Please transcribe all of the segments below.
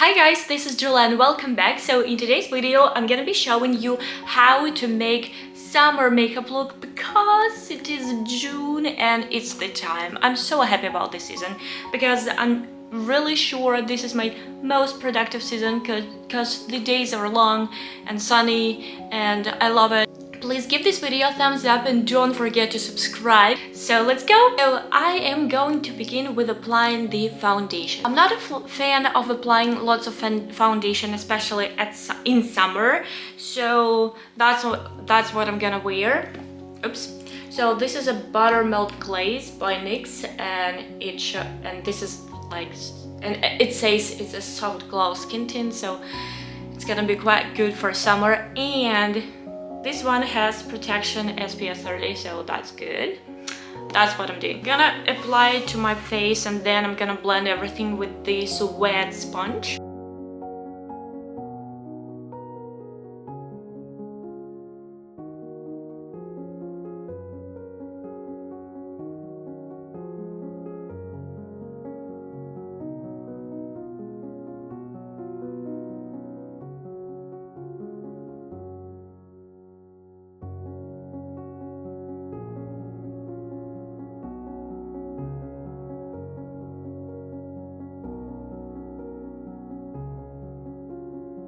Hi guys, this is Julia and welcome back. So in today's video I'm gonna be showing you how to make summer makeup look because it is June and it's the time. I'm so happy about this season because I'm really sure this is my most productive season because the days are long and sunny and I love it. Please give this video a thumbs up and don't forget to subscribe. So let's go! So I am going to begin with applying the foundation. I'm not a fan of applying lots of foundation, especially in summer. So that's what I'm gonna wear. Oops. So this is a buttermilk glaze by NYX, and this is like, and it says it's a soft glow skin tint, so it's gonna be quite good for summer. And this one has protection SPF 30, so that's good. That's what I'm doing. I'm gonna apply it to my face and then I'm gonna blend everything with this wet sponge.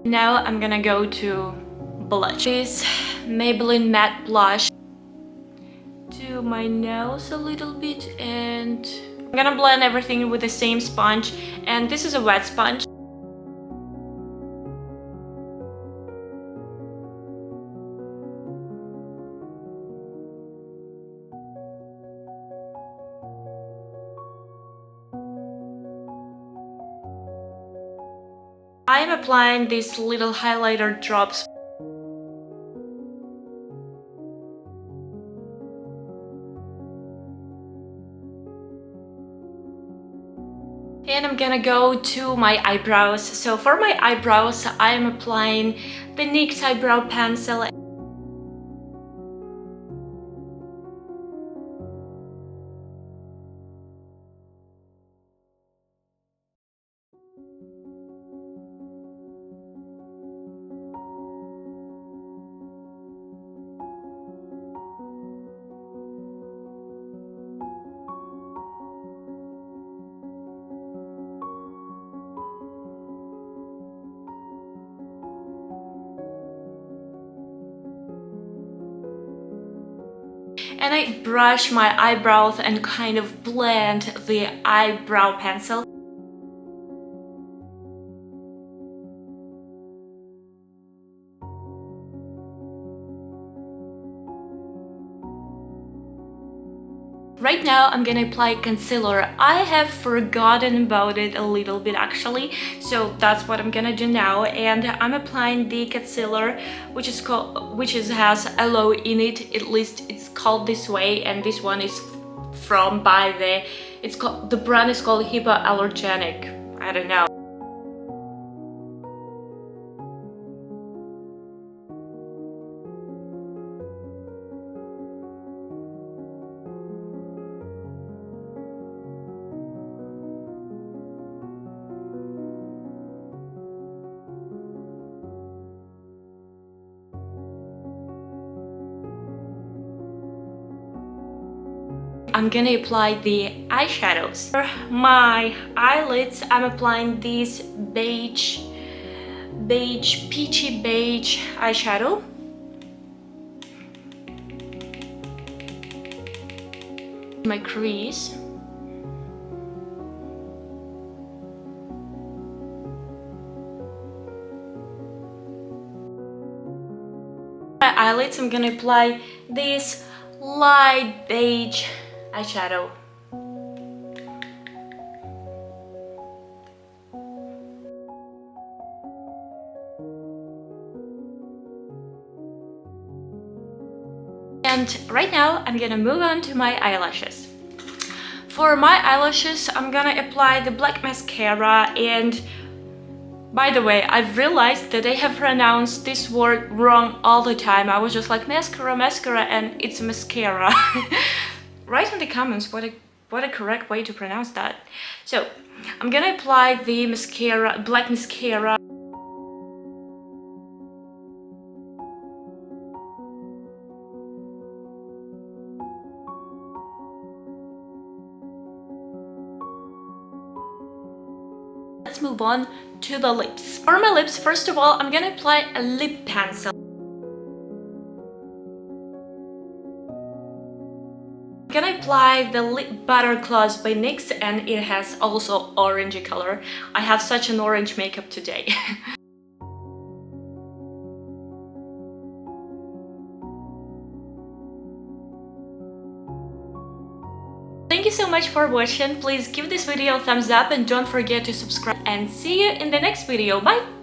Now I'm gonna go to blush. This Maybelline matte blush to my nose a little bit, and I'm gonna blend everything with the same sponge, and this is a wet sponge. I'm applying these little highlighter drops. And I'm gonna go to my eyebrows. So for my eyebrows, I'm applying the NYX eyebrow pencil. And I brush my eyebrows and kind of blend the eyebrow pencil. Right now I'm gonna apply concealer. I have forgotten about it a little bit actually, so that's what I'm gonna do now. And I'm applying the concealer, which has aloe in it. At least it's called this way, and this one is the brand is called Hypoallergenic. I don't know. I'm gonna apply the eyeshadows. For my eyelids, I'm applying this peachy beige eyeshadow. My crease. My eyelids, I'm gonna apply this light beige eyeshadow. And right now I'm gonna move on to my eyelashes. For my eyelashes, I'm gonna apply the black mascara. And by the way, I've realized that I have pronounced this word wrong all the time. I was just like mascara, and it's mascara. Write in the comments what a correct way to pronounce that. So I'm gonna apply the mascara, black mascara. Let's move on to the lips. For my lips, first of all, I'm gonna apply a lip pencil. I'm gonna apply the Lip Butter Gloss by NYX, and it has also orangey color. I have such an orange makeup today. Thank you so much for watching. Please give this video a thumbs up and don't forget to subscribe, and see you in the next video. Bye!